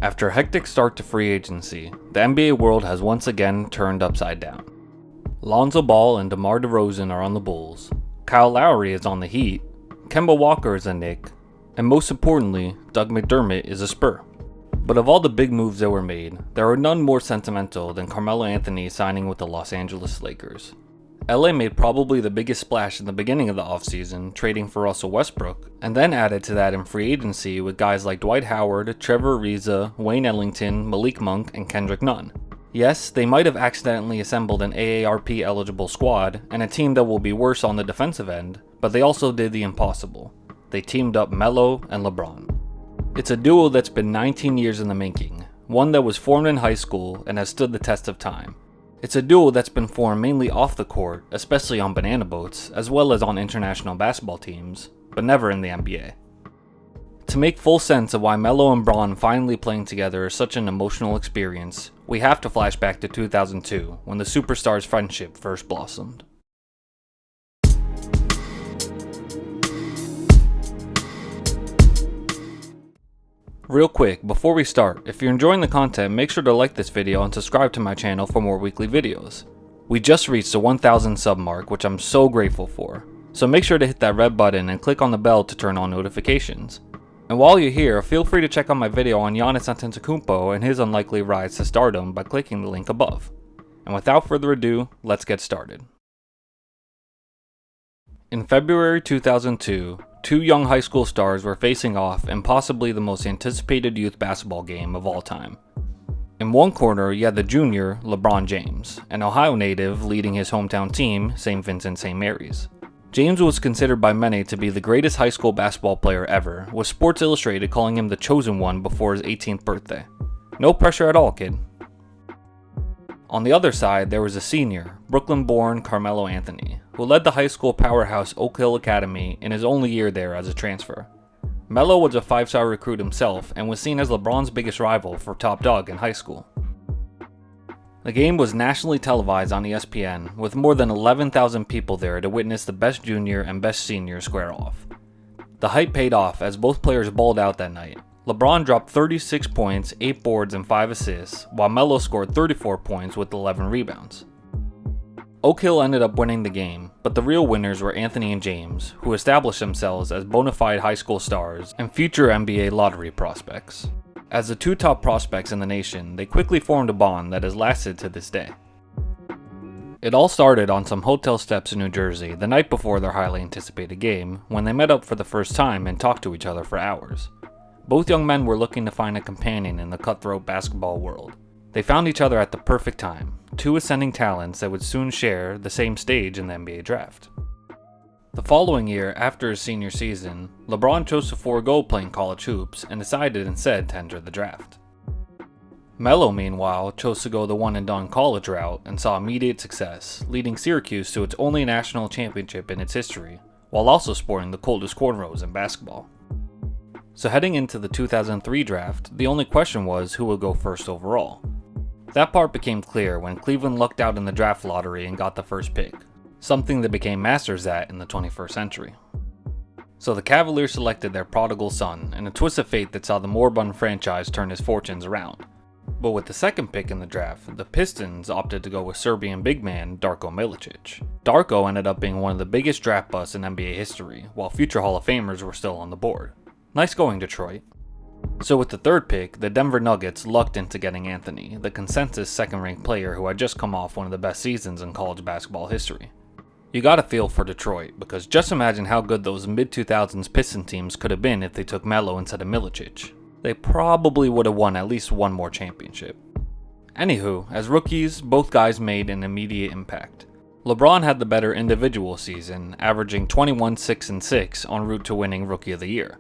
After a hectic start to free agency, the NBA world has once again turned upside down. Lonzo Ball and DeMar DeRozan are on the Bulls, Kyle Lowry is on the Heat, Kemba Walker is a Knick, and most importantly, Doug McDermott is a Spur. But of all the big moves that were made, there are none more sentimental than Carmelo Anthony signing with the Los Angeles Lakers. LA made probably the biggest splash in the beginning of the offseason, trading for Russell Westbrook, and then added to that in free agency with guys like Dwight Howard, Trevor Ariza, Wayne Ellington, Malik Monk, and Kendrick Nunn. Yes, they might have accidentally assembled an AARP eligible squad and a team that will be worse on the defensive end, but they also did the impossible. They teamed up Melo and Lebron. It's a duo that's been 19 years in the making, one that was formed in high school and has stood the test of time. It's a duo that's been formed mainly off the court, especially on banana boats, as well as on international basketball teams, but never in the NBA. To make full sense of why Melo and Bron finally playing together is such an emotional experience, we have to flash back to 2002, when the superstars' friendship first blossomed. Real quick, before we start, if you're enjoying the content, make sure to like this video and subscribe to my channel for more weekly videos. We just reached the 1,000 sub mark, which I'm so grateful for, so make sure to hit that red button and click on the bell to turn on notifications. And while you're here, feel free to check out my video on Giannis Antetokounmpo and his unlikely rise to stardom by clicking the link above. And without further ado, let's get started. In February 2002, two young high school stars were facing off in possibly the most anticipated youth basketball game of all time. In one corner, you had the junior, LeBron James, an Ohio native leading his hometown team, St. Vincent St. Mary's. James was considered by many to be the greatest high school basketball player ever, with Sports Illustrated calling him the chosen one before his 18th birthday. No pressure at all, kid. On the other side, there was a senior, Brooklyn-born Carmelo Anthony, who led the high school powerhouse Oak Hill Academy in his only year there as a transfer. Melo was a 5-star recruit himself and was seen as LeBron's biggest rival for top dog in high school. The game was nationally televised on ESPN, with more than 11,000 people there to witness the best junior and best senior square off. The hype paid off as both players balled out that night. LeBron dropped 36 points, 8 boards, and 5 assists, while Melo scored 34 points with 11 rebounds. Oak Hill ended up winning the game, but the real winners were Anthony and James, who established themselves as bona fide high school stars and future NBA lottery prospects. As the two top prospects in the nation, they quickly formed a bond that has lasted to this day. It all started on some hotel steps in New Jersey the night before their highly anticipated game, when they met up for the first time and talked to each other for hours. Both young men were looking to find a companion in the cutthroat basketball world. They found each other at the perfect time, two ascending talents that would soon share the same stage in the NBA draft. The following year, after his senior season, LeBron chose to forego playing college hoops and decided instead to enter the draft. Melo, meanwhile, chose to go the one-and-done college route and saw immediate success, leading Syracuse to its only national championship in its history, while also sporting the coldest cornrows in basketball. So heading into the 2003 draft, the only question was who would go first overall. That part became clear when Cleveland lucked out in the draft lottery and got the first pick, something they became masters at in the 21st century. So the Cavaliers selected their prodigal son, in a twist of fate that saw the moribund franchise turn his fortunes around. But with the second pick in the draft, the Pistons opted to go with Serbian big man Darko Milicic. Darko ended up being one of the biggest draft busts in NBA history, while future Hall of Famers were still on the board. Nice going, Detroit. So with the third pick, the Denver Nuggets lucked into getting Anthony, the consensus second-ranked player who had just come off one of the best seasons in college basketball history. You gotta feel for Detroit, because just imagine how good those mid-2000s Piston teams could have been if they took Melo instead of Milicic. They probably would have won at least one more championship. Anywho, as rookies, both guys made an immediate impact. LeBron had the better individual season, averaging 21, 6, and 6 en route to winning Rookie of the Year.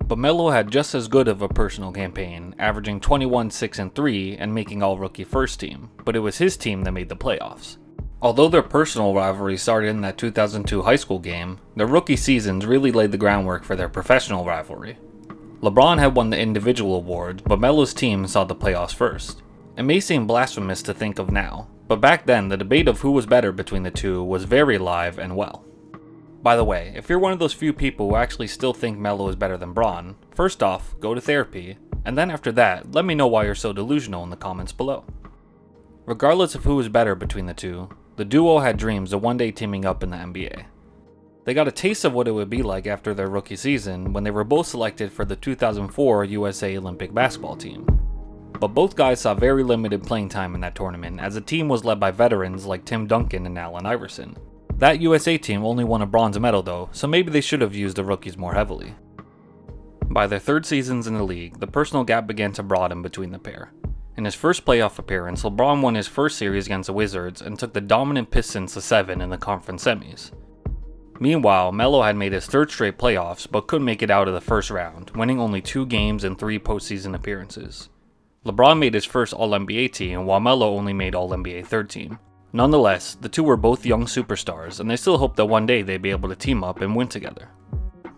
But Melo had just as good of a personal campaign, averaging 21, 6, and 3 and making all-rookie first team, but it was his team that made the playoffs. Although their personal rivalry started in that 2002 high school game, their rookie seasons really laid the groundwork for their professional rivalry. LeBron had won the individual awards, but Melo's team saw the playoffs first. It may seem blasphemous to think of now, but back then the debate of who was better between the two was very live and well. By the way, if you're one of those few people who actually still think Melo is better than Bron, first off, go to therapy, And then after that, let me know why you're so delusional in the comments below. Regardless of who was better between the two, the duo had dreams of one day teaming up in the NBA. They got a taste of what it would be like after their rookie season when they were both selected for the 2004 USA Olympic basketball team. But both guys saw very limited playing time in that tournament as the team was led by veterans like Tim Duncan and Allen Iverson. That USA team only won a bronze medal though, so maybe they should have used the rookies more heavily. By their third seasons in the league, the personal gap began to broaden between the pair. In his first playoff appearance, LeBron won his first series against the Wizards and took the dominant Pistons to 7 in the conference semis. Meanwhile, Melo had made his third straight playoffs but couldn't make it out of the first round, winning only 2 games and 3 postseason appearances. LeBron made his first All-NBA team while Melo only made All-NBA third team. Nonetheless, the two were both young superstars and they still hoped that one day they'd be able to team up and win together.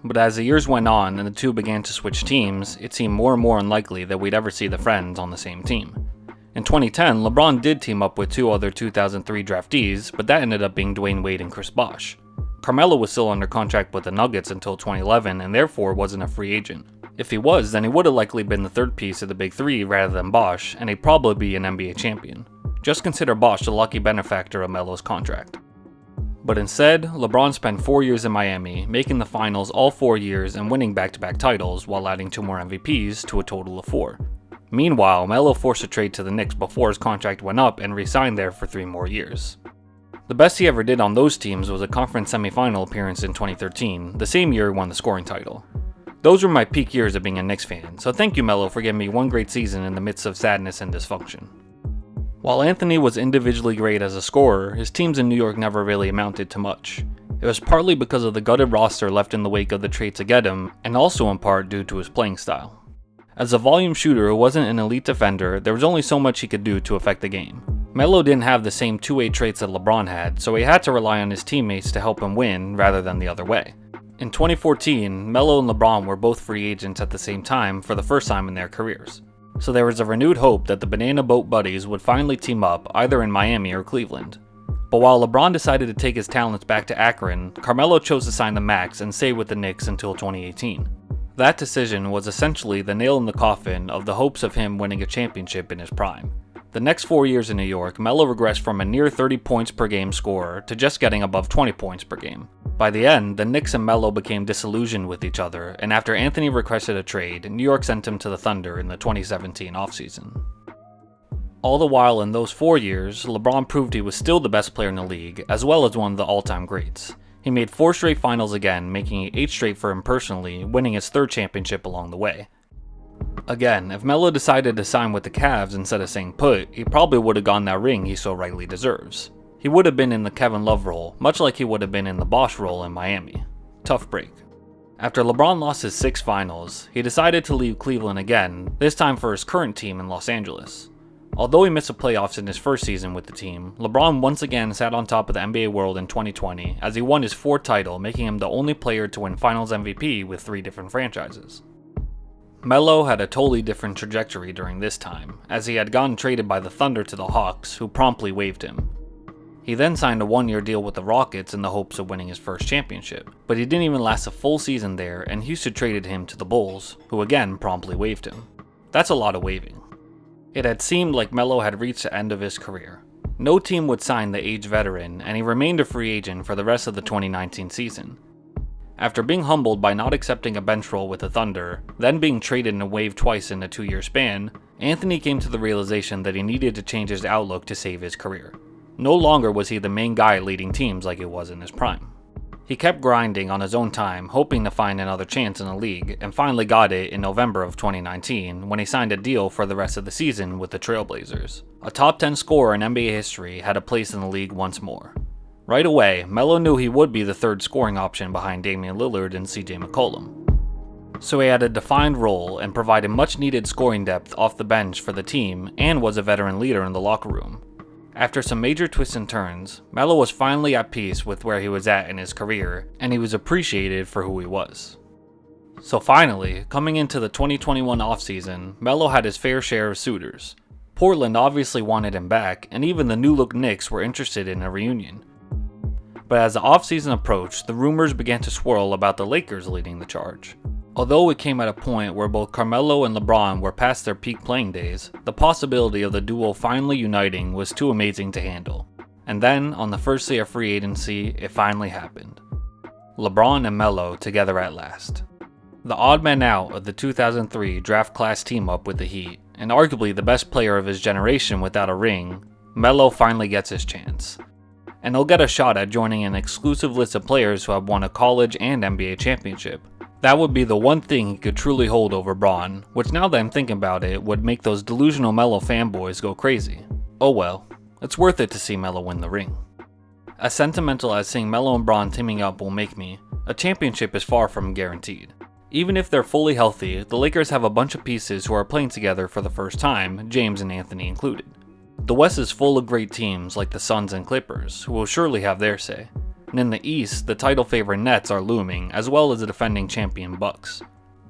But as the years went on and the two began to switch teams, it seemed more and more unlikely that we'd ever see the friends on the same team. In 2010, LeBron did team up with 2 other 2003 draftees, but that ended up being Dwayne Wade and Chris Bosh. Carmelo was still under contract with the Nuggets until 2011 and therefore wasn't a free agent. If he was, then he would have likely been the third piece of the big three rather than Bosh, and he'd probably be an NBA champion. Just consider Bosh the lucky benefactor of Melo's contract. But instead, LeBron spent 4 years in Miami, making the finals all 4 years and winning back-to-back titles while adding 2 more MVPs to a total of 4. Meanwhile, Melo forced a trade to the Knicks before his contract went up and re-signed there for 3 more years. The best he ever did on those teams was a conference semifinal appearance in 2013, the same year he won the scoring title. Those were my peak years of being a Knicks fan, so thank you Melo for giving me one great season in the midst of sadness and dysfunction. While Anthony was individually great as a scorer, his teams in New York never really amounted to much. It was partly because of the gutted roster left in the wake of the trade to get him, and also in part due to his playing style. As a volume shooter who wasn't an elite defender, there was only so much he could do to affect the game. Melo didn't have the same two-way traits that LeBron had, so he had to rely on his teammates to help him win rather than the other way. In 2014, Melo and LeBron were both free agents at the same time for the first time in their careers. So there was a renewed hope that the Banana Boat Buddies would finally team up either in Miami or Cleveland. But while LeBron decided to take his talents back to Akron, Carmelo chose to sign the max and stay with the Knicks until 2018. That decision was essentially the nail in the coffin of the hopes of him winning a championship in his prime. The next 4 years in New York, Melo regressed from a near 30 points per game scorer to just getting above 20 points per game. By the end, the Knicks and Melo became disillusioned with each other, and after Anthony requested a trade, New York sent him to the Thunder in the 2017 offseason. All the while in those 4 years, LeBron proved he was still the best player in the league, as well as one of the all-time greats. He made 4 straight finals again, making it 8 straight for him personally, winning his 3rd championship along the way. Again, if Melo decided to sign with the Cavs instead of staying put, he probably would have gotten that ring he so rightly deserves. He would have been in the Kevin Love role, much like he would have been in the Bosh role in Miami. Tough break. After LeBron lost his 6 finals, he decided to leave Cleveland again, this time for his current team in Los Angeles. Although he missed the playoffs in his first season with the team, LeBron once again sat on top of the NBA world in 2020 as he won his 4th title, making him the only player to win Finals MVP with 3 different franchises. Melo had a totally different trajectory during this time, as he had gotten traded by the Thunder to the Hawks, who promptly waived him. He then signed a 1-year deal with the Rockets in the hopes of winning his first championship, but he didn't even last a full season there, and Houston traded him to the Bulls, who again promptly waived him. That's a lot of waiving. It had seemed like Melo had reached the end of his career. No team would sign the aged veteran, and he remained a free agent for the rest of the 2019 season. After being humbled by not accepting a bench role with the Thunder, then being traded and waived twice in a 2-year span, Anthony came to the realization that he needed to change his outlook to save his career. No longer was he the main guy leading teams like it was in his prime. He kept grinding on his own time, hoping to find another chance in the league, and finally got it in November of 2019 when he signed a deal for the rest of the season with the Trailblazers. A top 10 scorer in NBA history had a place in the league once more. Right away, Melo knew he would be the 3rd scoring option behind Damian Lillard and CJ McCollum. So he had a defined role and provided much needed scoring depth off the bench for the team and was a veteran leader in the locker room. After some major twists and turns, Melo was finally at peace with where he was at in his career, and he was appreciated for who he was. So finally, coming into the 2021 offseason, Melo had his fair share of suitors. Portland obviously wanted him back, and even the new-look Knicks were interested in a reunion. But as the offseason approached, the rumors began to swirl about the Lakers leading the charge. Although it came at a point where both Carmelo and LeBron were past their peak playing days, the possibility of the duo finally uniting was too amazing to handle. And then, on the first day of free agency, it finally happened. LeBron and Melo together at last. The odd man out of the 2003 draft class team-up with the Heat, and arguably the best player of his generation without a ring, Melo finally gets his chance. And he'll get a shot at joining an exclusive list of players who have won a college and NBA championship. That would be the one thing he could truly hold over Bron, which now that I'm thinking about it would make those delusional Melo fanboys go crazy. Oh well, it's worth it to see Melo win the ring. As sentimental as seeing Melo and Bron teaming up will make me, a championship is far from guaranteed. Even if they're fully healthy, the Lakers have a bunch of pieces who are playing together for the first time, James and Anthony included. The West is full of great teams like the Suns and Clippers, who will surely have their say. And in the East, the title favorite Nets are looming, as well as the defending champion Bucks.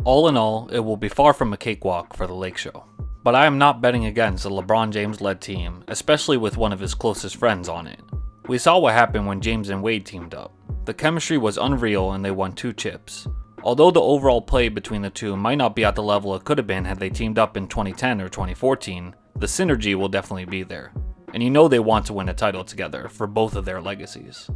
All in all, it will be far from a cakewalk for the Lake Show. But I am not betting against a LeBron James-led team, especially with one of his closest friends on it. We saw what happened when James and Wade teamed up. The chemistry was unreal and they won 2 chips. Although the overall play between the two might not be at the level it could have been had they teamed up in 2010 or 2014, the synergy will definitely be there. And you know they want to win a title together for both of their legacies.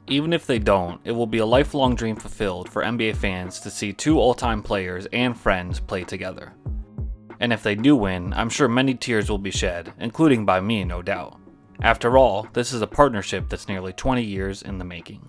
Even if they don't, it will be a lifelong dream fulfilled for NBA fans to see 2 all-time players and friends play together. And if they do win, I'm sure many tears will be shed, including by me no doubt. After all, this is a partnership that's nearly 20 years in the making.